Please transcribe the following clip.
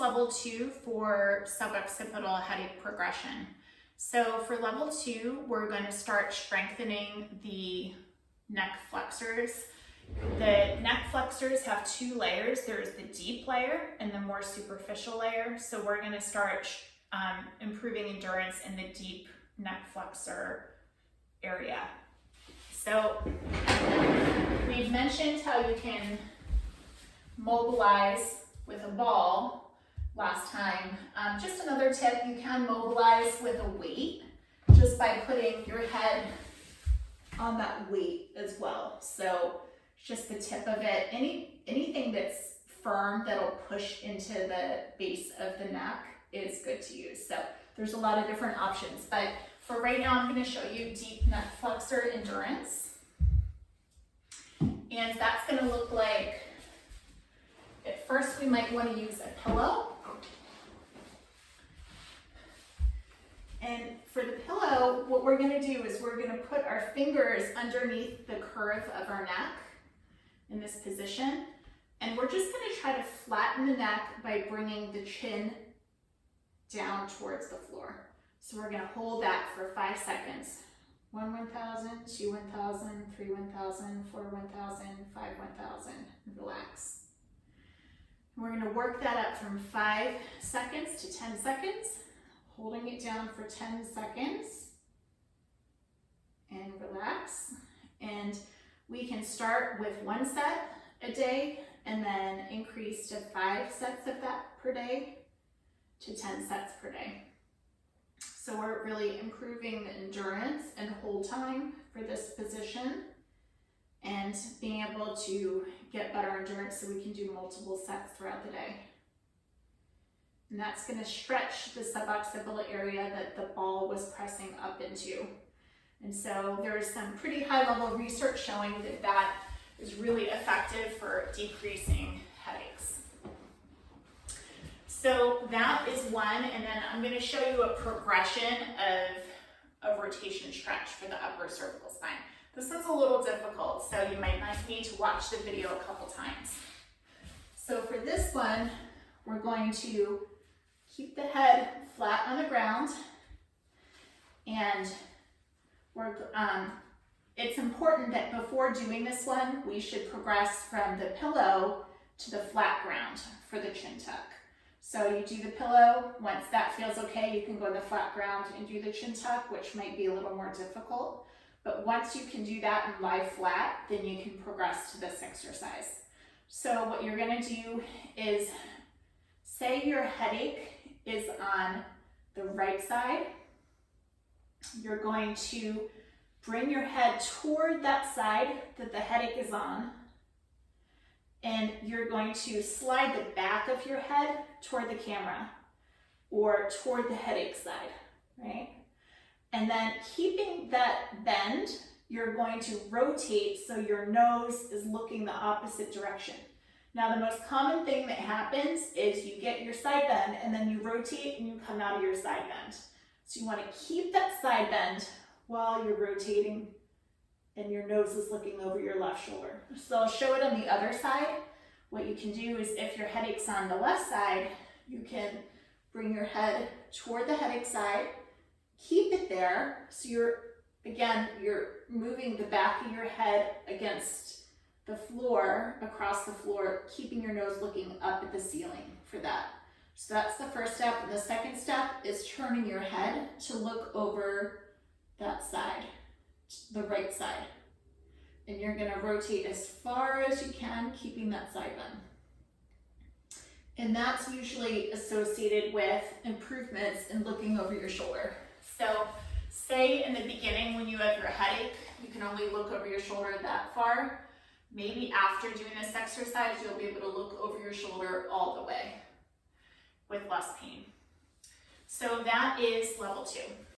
level 2 for suboccipital headache progression. So for level 2, we're going to start strengthening the neck flexors. The neck flexors have 2 layers. There's the deep layer and the more superficial layer. So we're going to start improving endurance in the deep neck flexor area. So we've mentioned how you can mobilize with a ball last time. Just another tip, you can mobilize with a weight just by putting your head on that weight as well. So just the tip of it. Anything that's firm that'll push into the base of the neck is good to use. So there's a lot of different options, but for right now, I'm going to show you deep neck flexor endurance. And that's going to look like, at first we might want to use a pillow. And for the pillow, what we're going to do is we're going to put our fingers underneath the curve of our neck in this position. And we're just going to try to flatten the neck by bringing the chin down towards the floor. So we're going to hold that for 5 seconds. 1, 1,000, 2, 1,000, 3, 1,000, 4, 1,000, 5, 1,000. Relax. And we're going to work that up from 5 seconds to 10 seconds, holding it down for 10 seconds. And relax. And we can start with 1 set a day and then increase to 5 sets of that per day to 10 sets per day. So we're really improving the endurance and hold time for this position and being able to get better endurance so we can do multiple sets throughout the day. And that's going to stretch the suboccipital area that the ball was pressing up into. And so there's some pretty high level research showing that that is really effective for decreasing headaches. So that is one, and then I'm going to show you a progression of a rotation stretch for the upper cervical spine. This one's a little difficult, so you might need to watch the video a couple times. So for this one, we're going to keep the head flat on the ground, and it's important that before doing this one, we should progress from the pillow to the flat ground for the chin tuck. So you do the pillow, once that feels okay, you can go to the flat ground and do the chin tuck, which might be a little more difficult. But once you can do that and lie flat, then you can progress to this exercise. So what you're gonna do is, say your headache is on the right side, you're going to bring your head toward that side that the headache is on, and you're going to slide the back of your head toward the camera or toward the headache side, right? And then keeping that bend, you're going to rotate so your nose is looking the opposite direction. Now, the most common thing that happens is you get your side bend and then you rotate and you come out of your side bend. So you want to keep that side bend while you're rotating and your nose is looking over your left shoulder. So I'll show it on the other side. What you can do is, if your headache's on the left side, you can bring your head toward the headache side, keep it there. So you're moving the back of your head against the floor, across the floor, keeping your nose looking up at the ceiling for that. So that's the first step. And the second step is turning your head to look over that side, the right side. And you're going to rotate as far as you can, keeping that side bend. And that's usually associated with improvements in looking over your shoulder. So say in the beginning when you have your headache, you can only look over your shoulder that far. Maybe after doing this exercise, you'll be able to look over your shoulder all the way with less pain. So that is level 2.